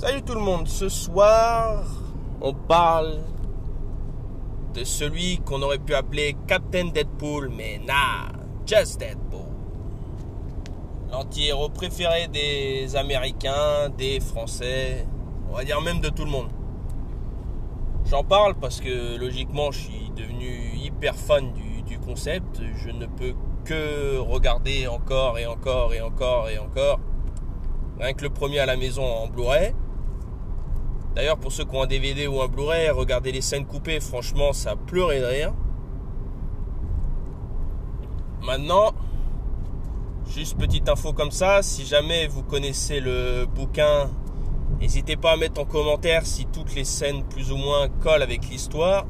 Salut tout le monde, ce soir on parle de celui qu'on aurait pu appeler Captain Deadpool, mais nah, just Deadpool. L'anti-héros préféré des Américains, des Français, on va dire même de tout le monde. J'en parle parce que logiquement je suis devenu hyper fan du concept, je ne peux que regarder encore et encore. Rien que le premier à la maison en Blu-ray. D'ailleurs, pour ceux qui ont un DVD ou un Blu-ray, regardez les scènes coupées, franchement, ça a pleuré de rire. Maintenant, juste petite info comme ça, si jamais vous connaissez le bouquin, n'hésitez pas à mettre en commentaire si toutes les scènes plus ou moins collent avec l'histoire.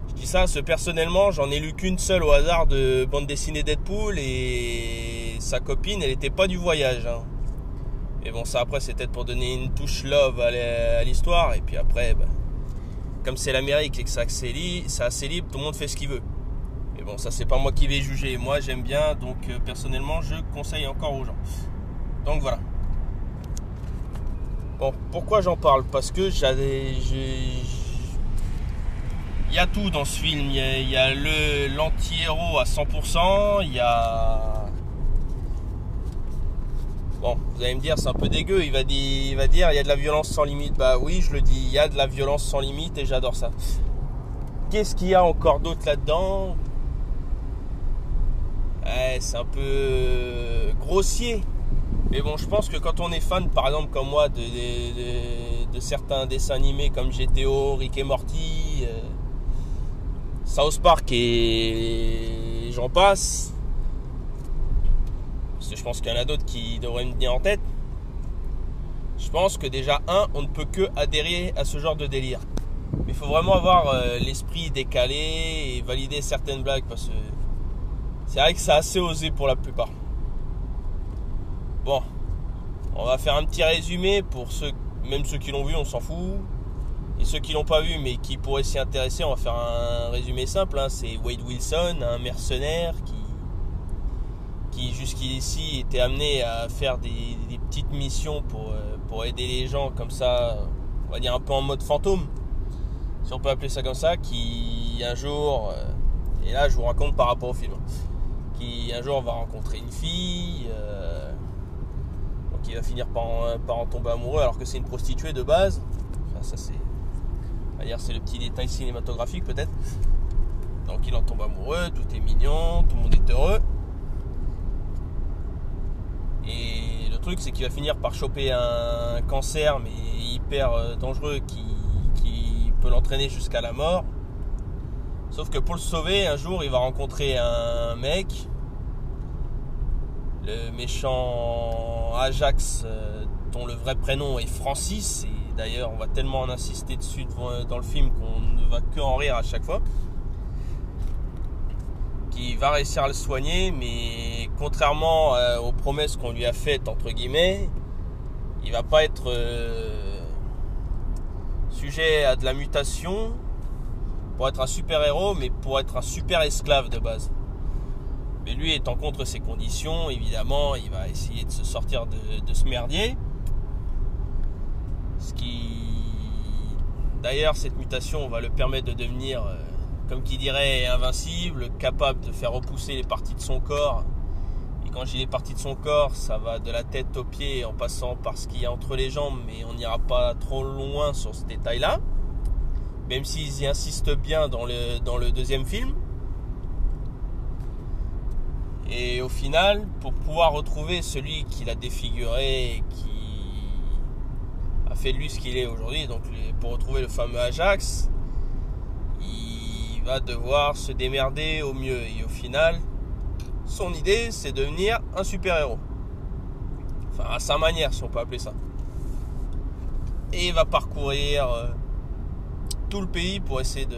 Je dis ça parce que personnellement, j'en ai lu qu'une seule au hasard de bande dessinée Deadpool et sa copine, elle n'était pas du voyage, hein. Et bon, ça après c'est peut-être pour donner une touche love à l'histoire. Et puis après, comme c'est l'Amérique et que c'est assez libre, tout le monde fait ce qu'il veut. Et bon, ça c'est pas moi qui vais juger. Moi j'aime bien, donc personnellement je conseille encore aux gens. Donc voilà. Bon, pourquoi j'en parle? Parce que il y a tout dans ce film. Il y a l'anti-héros à 100%, il y a... Bon, vous allez me dire, c'est un peu dégueu, il va dire, il y a de la violence sans limite. Bah oui, je le dis, il y a de la violence sans limite et j'adore ça. Qu'est-ce qu'il y a encore d'autre là-dedans? C'est un peu grossier. Mais bon, je pense que quand on est fan, par exemple comme moi, de certains dessins animés comme GTO, Rick et Morty, South Park et j'en passe... Je pense qu'il y en a d'autres qui devraient me tenir en tête. Je pense que déjà, on ne peut que adhérer à ce genre de délire. Mais il faut vraiment avoir l'esprit décalé et valider certaines blagues parce que c'est vrai que c'est assez osé pour la plupart. Bon, on va faire un petit résumé pour même ceux qui l'ont vu, on s'en fout. Et ceux qui l'ont pas vu mais qui pourraient s'y intéresser, on va faire un résumé simple, hein. C'est Wade Wilson, un mercenaire qui jusqu'ici était amené à faire des petites missions pour aider les gens comme ça, on va dire un peu en mode fantôme, si on peut appeler ça comme ça, qui un jour, et là je vous raconte par rapport au film, qui un jour va rencontrer une fille, donc il va finir par en tomber amoureux alors que c'est une prostituée de base. Enfin ça c'est, on va dire c'est le petit détail cinématographique peut-être. Donc il en tombe amoureux, tout est mignon, tout le monde est heureux. Et le truc c'est qu'il va finir par choper un cancer mais hyper dangereux qui peut l'entraîner jusqu'à la mort. Sauf que pour le sauver, un jour il va rencontrer un mec, le méchant Ajax, dont le vrai prénom est Francis. Et d'ailleurs on va tellement en insister dessus dans le film qu'on ne va que en rire à chaque fois. Qui va réussir à le soigner, mais contrairement aux promesses qu'on lui a faites entre guillemets, il va pas être sujet à de la mutation pour être un super héros, mais pour être un super esclave de base. Mais lui étant contre ces conditions, évidemment il va essayer de se sortir de ce merdier. Ce qui d'ailleurs, cette mutation va le permettre de devenir comme qui dirait invincible, capable de faire repousser les parties de son corps. Et quand je dis les parties de son corps, ça va de la tête aux pieds en passant par ce qu'il y a entre les jambes, mais on n'ira pas trop loin sur ce détail-là, même s'ils y insistent bien dans le deuxième film. Et au final, pour pouvoir retrouver celui qui l'a défiguré et qui a fait de lui ce qu'il est aujourd'hui, donc pour retrouver le fameux Ajax, il va devoir se démerder au mieux. Et au final, son idée, c'est de devenir un super-héros. Enfin, à sa manière, si on peut appeler ça. Et il va parcourir tout le pays pour essayer de...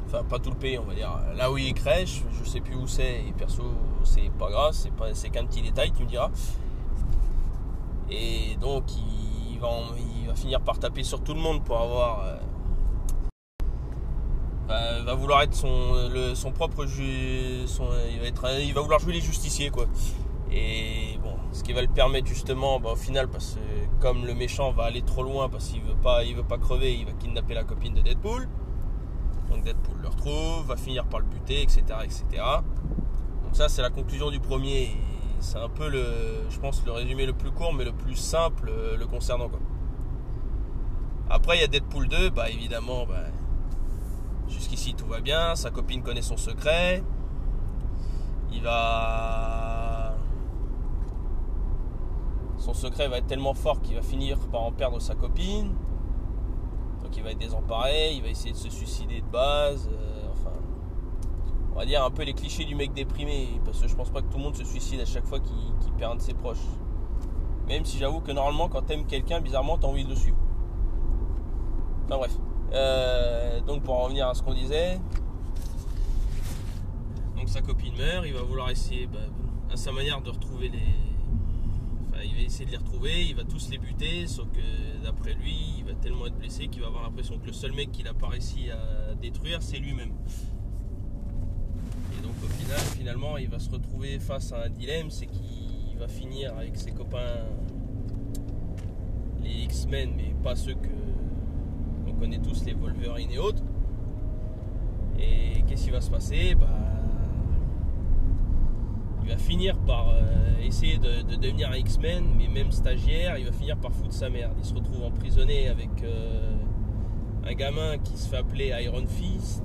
Enfin, pas tout le pays, on va dire. Là où il crèche, je sais plus où c'est. Et perso, c'est pas grave, c'est qu'un petit détail, tu me diras. Et donc, il va finir par taper sur tout le monde pour avoir... va vouloir être son propre juge, il va vouloir jouer les justiciers, quoi. Et bon, ce qui va le permettre justement, au final, parce que comme le méchant va aller trop loin parce qu'il veut pas crever, il va kidnapper la copine de Deadpool. Donc Deadpool le retrouve, va finir par le buter, etc., etc. Donc ça, c'est la conclusion du premier. Et c'est un peu je pense, le résumé le plus court, mais le plus simple le concernant, quoi. Après, il y a Deadpool 2, évidemment, jusqu'ici tout va bien, sa copine connaît son secret. Son secret va être tellement fort qu'il va finir par en perdre sa copine. Donc il va être désemparé, il va essayer de se suicider de base. On va dire un peu les clichés du mec déprimé. Parce que je pense pas que tout le monde se suicide à chaque fois qu'il perd un de ses proches. Même si j'avoue que normalement quand t'aimes quelqu'un, bizarrement t'as envie de le suivre. Enfin bref. Donc pour en revenir à ce qu'on disait. Donc sa copine meurt, il va vouloir essayer à sa manière de retrouver il va essayer de les retrouver, il va tous les buter, sauf que d'après lui, il va tellement être blessé qu'il va avoir l'impression que le seul mec qu'il n'a pas réussi à détruire, c'est lui-même. Et donc au final, finalement, il va se retrouver face à un dilemme, c'est qu'il va finir avec ses copains, les X-Men, mais pas ceux qu'on connaît tous, les Wolverine et autres. Et qu'est-ce qui va se passer ? Il va finir par essayer de devenir un X-Men, mais même stagiaire, il va finir par foutre sa merde. Il se retrouve emprisonné avec un gamin qui se fait appeler Iron Fist.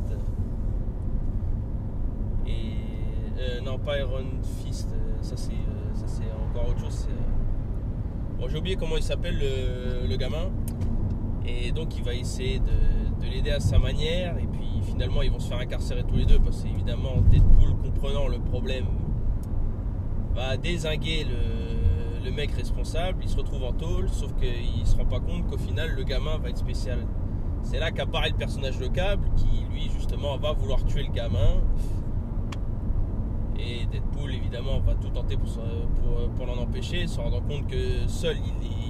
Et non, pas Iron Fist, ça c'est encore autre chose. Bon, j'ai oublié comment il s'appelle le gamin. Et donc il va essayer de l'aider à sa manière. Et puis finalement ils vont se faire incarcérer tous les deux, parce qu'évidemment Deadpool, comprenant le problème, va dézinguer le mec responsable. Il se retrouve en tôle, sauf qu'il ne se rend pas compte qu'au final le gamin va être spécial. C'est là qu'apparaît le personnage de Cable, qui lui justement va vouloir tuer le gamin. Et Deadpool évidemment va tout tenter pour l'en empêcher, se rendant compte que seul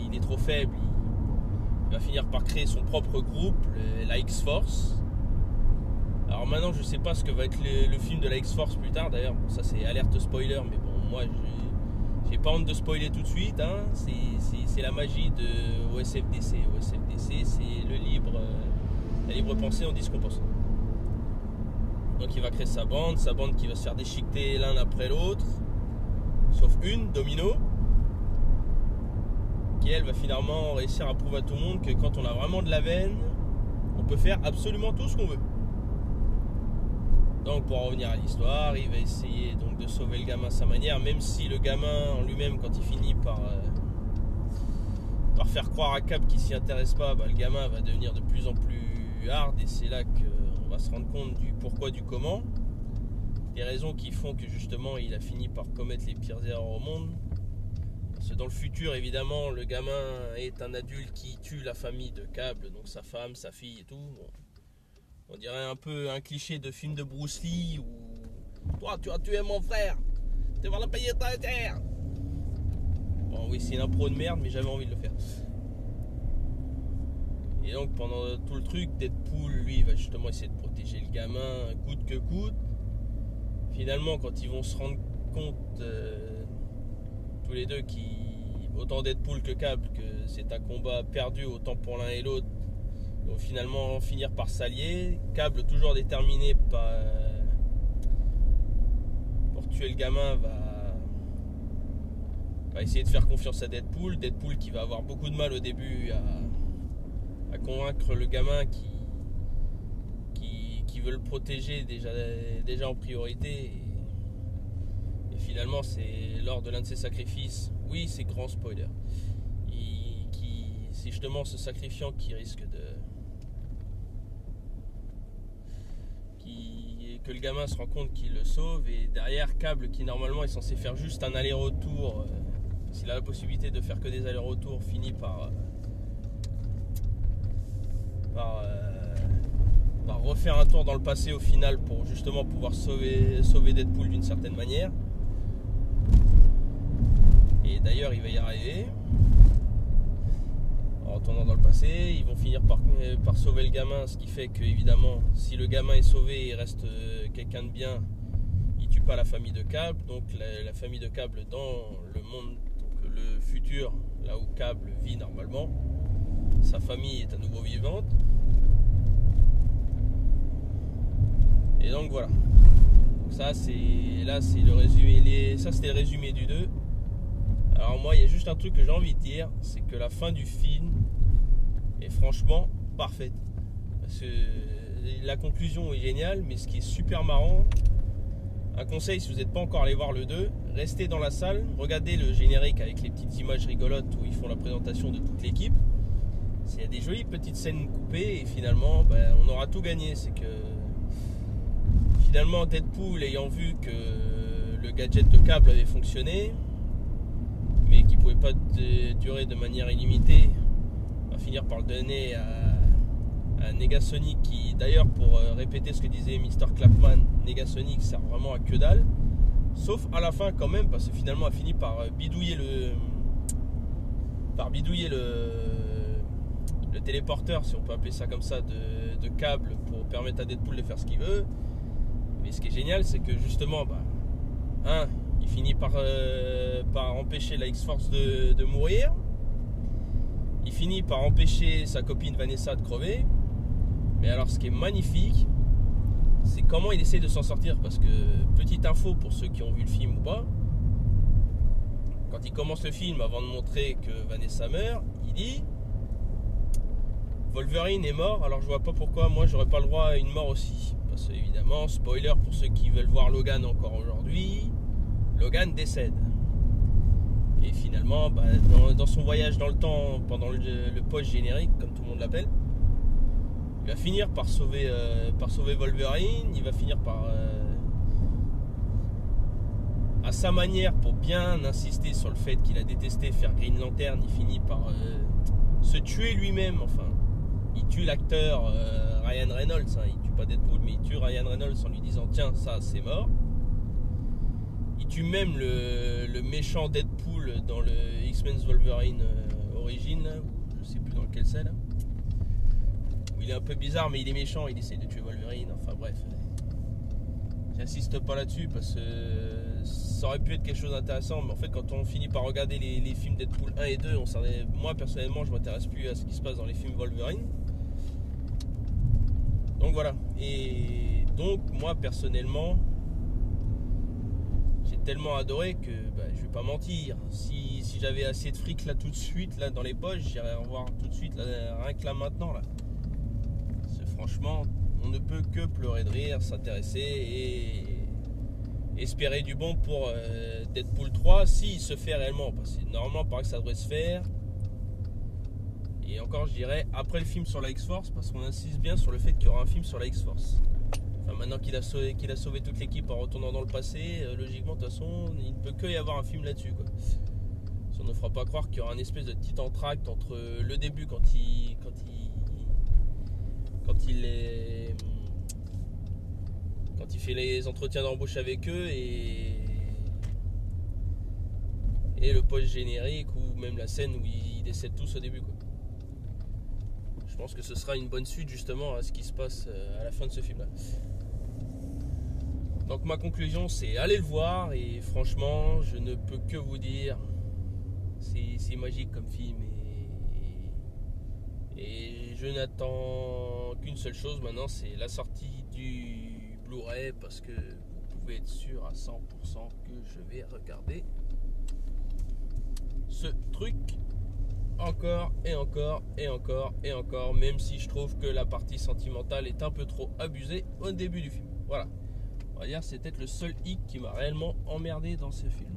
il est trop faible. Il va finir par créer son propre groupe, la X-Force. Alors maintenant je sais pas ce que va être le film de la X-Force plus tard, d'ailleurs ça c'est alerte spoiler, mais bon, moi j'ai pas honte de spoiler tout de suite, hein. C'est la magie de OSFDC. OSFDC, c'est la libre pensée, on dit ce qu'on pense. Donc il va créer sa bande qui va se faire déchiqueter l'un après l'autre, sauf une, Domino, qui elle va finalement réussir à prouver à tout le monde que quand on a vraiment de la veine, on peut faire absolument tout ce qu'on veut. Donc pour en revenir à l'histoire, il va essayer donc de sauver le gamin à sa manière, même si le gamin en lui-même, quand il finit par faire croire à Cap qu'il s'y intéresse pas, le gamin va devenir de plus en plus hard, et c'est là qu'on va se rendre compte du pourquoi, du comment, des raisons qui font que justement il a fini par commettre les pires erreurs au monde. Parce que dans le futur, évidemment, le gamin est un adulte qui tue la famille de Cable, donc sa femme, sa fille et tout. Bon. On dirait un peu un cliché de film de Bruce Lee où toi tu as tué mon frère, tu vas le payer ta terre. Bon oui, c'est une impro de merde, mais j'avais envie de le faire. Et donc pendant tout le truc, Deadpool lui va justement essayer de protéger le gamin coûte que coûte. Finalement, quand ils vont se rendre compte tous les deux, autant Deadpool que Cable, que c'est un combat perdu autant pour l'un et l'autre, vont finalement finir par s'allier. Cable, toujours déterminé pour tuer le gamin, va essayer de faire confiance à Deadpool. Deadpool qui va avoir beaucoup de mal au début à convaincre le gamin qui veut le protéger déjà en priorité. Et finalement, c'est lors de l'un de ses sacrifices, oui, c'est grand spoiler, c'est justement ce sacrifiant qui risque que le gamin se rend compte qu'il le sauve, et derrière Cable, qui normalement est censé faire juste un aller-retour, s'il a la possibilité de faire que des allers-retours, finit par refaire un tour dans le passé au final pour justement pouvoir sauver Deadpool d'une certaine manière. Et d'ailleurs il va y arriver en retournant dans le passé. Ils vont finir par sauver le gamin, ce qui fait que évidemment si le gamin est sauvé, il reste quelqu'un de bien, il tue pas la famille de Cable. Donc la famille de Cable dans le monde, donc le futur, là où Cable vit normalement, sa famille est à nouveau vivante. Et donc voilà. Donc ça c'est le résumé. Ça c'était le résumé du 2. Alors moi il y a juste un truc que j'ai envie de dire, c'est que la fin du film est franchement parfaite. Parce que la conclusion est géniale, mais ce qui est super marrant, un conseil si vous n'êtes pas encore allé voir le 2, restez dans la salle, regardez le générique avec les petites images rigolotes où ils font la présentation de toute l'équipe. Il y a des jolies petites scènes coupées et finalement on aura tout gagné. C'est que finalement Deadpool, ayant vu que le gadget de Cable avait fonctionné mais qui ne pouvait pas durer de manière illimitée, va finir par le donner à Negasonic, qui d'ailleurs, pour répéter ce que disait Mr. Clapman, Negasonic sert vraiment à que dalle, sauf à la fin quand même, parce que finalement a fini par bidouiller le téléporteur, si on peut appeler ça comme ça, de Cable pour permettre à Deadpool de faire ce qu'il veut. Mais ce qui est génial, c'est que justement il finit par empêcher la X-Force de mourir. Il finit par empêcher sa copine Vanessa de crever. Mais alors ce qui est magnifique, c'est comment il essaie de s'en sortir. Parce que, petite info pour ceux qui ont vu le film ou pas, quand il commence le film, avant de montrer que Vanessa meurt, il dit Wolverine est mort, alors je vois pas pourquoi moi j'aurais pas le droit à une mort aussi. Parce que évidemment, spoiler pour ceux qui veulent voir Logan encore aujourd'hui, Logan décède. Et finalement, dans son voyage dans le temps, pendant le post-générique, comme tout le monde l'appelle, il va finir par sauver Wolverine. Il va finir par, à sa manière, pour bien insister sur le fait qu'il a détesté faire Green Lantern, il finit par se tuer lui-même. Enfin, il tue l'acteur Ryan Reynolds. Il tue pas Deadpool, mais il tue Ryan Reynolds en lui disant tiens, ça c'est mort. Il tue même le méchant Deadpool dans le X-Men's Wolverine Origins, je sais plus dans lequel c'est là. Où il est un peu bizarre, mais il est méchant, il essaie de tuer Wolverine, enfin bref. J'insiste pas là-dessus parce que ça aurait pu être quelque chose d'intéressant, mais en fait quand on finit par regarder les films Deadpool 1 et 2, moi personnellement je m'intéresse plus à ce qui se passe dans les films Wolverine. Donc voilà. Et donc moi personnellement, j'ai tellement adoré que je vais pas mentir, si j'avais assez de fric là tout de suite là dans les poches, j'irais revoir tout de suite là, rien que là maintenant là. Franchement, on ne peut que pleurer de rire, s'intéresser et espérer du bon pour Deadpool 3 s'il se fait réellement, parce que normalement paraît que ça devrait se faire. Et encore je dirais après le film sur la X-Force, parce qu'on insiste bien sur le fait qu'il y aura un film sur la X-Force. Enfin, maintenant qu'il a sauvé toute l'équipe en retournant dans le passé, logiquement de toute façon il ne peut que y avoir un film là-dessus quoi. Ça ne fera pas croire qu'il y aura un espèce de petit entracte entre le début quand il fait les entretiens d'embauche avec eux et le post-générique ou même la scène où ils décèdent tous au début quoi. Je pense que ce sera une bonne suite justement à ce qui se passe à la fin de ce film là. Donc ma conclusion c'est allez le voir, et franchement je ne peux que vous dire c'est magique comme film, et je n'attends qu'une seule chose maintenant, c'est la sortie du Blu-ray, parce que vous pouvez être sûr à 100% que je vais regarder ce truc encore et encore et encore et encore, même si je trouve que la partie sentimentale est un peu trop abusée au début du film. Voilà, on va dire c'est peut-être le seul hic qui m'a réellement emmerdé dans ce film.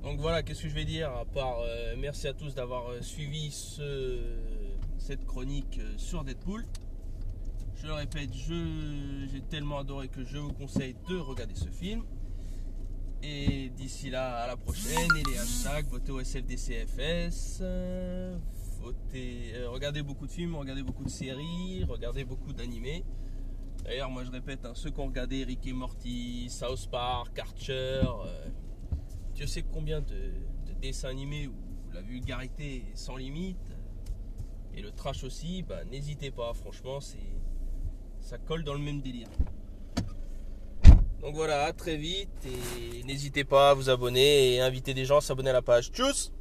Donc voilà, qu'est-ce que je vais dire à part merci à tous d'avoir suivi cette chronique sur Deadpool. Je le répète, j'ai tellement adoré que je vous conseille de regarder ce film. Et d'ici là, à la prochaine. Et les hashtags, votez au SFDCFS, regardez beaucoup de films, regardez beaucoup de séries, regardez beaucoup d'animés. D'ailleurs, moi je répète, ceux qui ont regardé Rick et Morty, South Park, Archer, Dieu sait combien de dessins animés où la vulgarité est sans limite, et le trash aussi, n'hésitez pas, franchement ça colle dans le même délire. Donc voilà, à très vite et n'hésitez pas à vous abonner et inviter des gens à s'abonner à la page. Tchuss!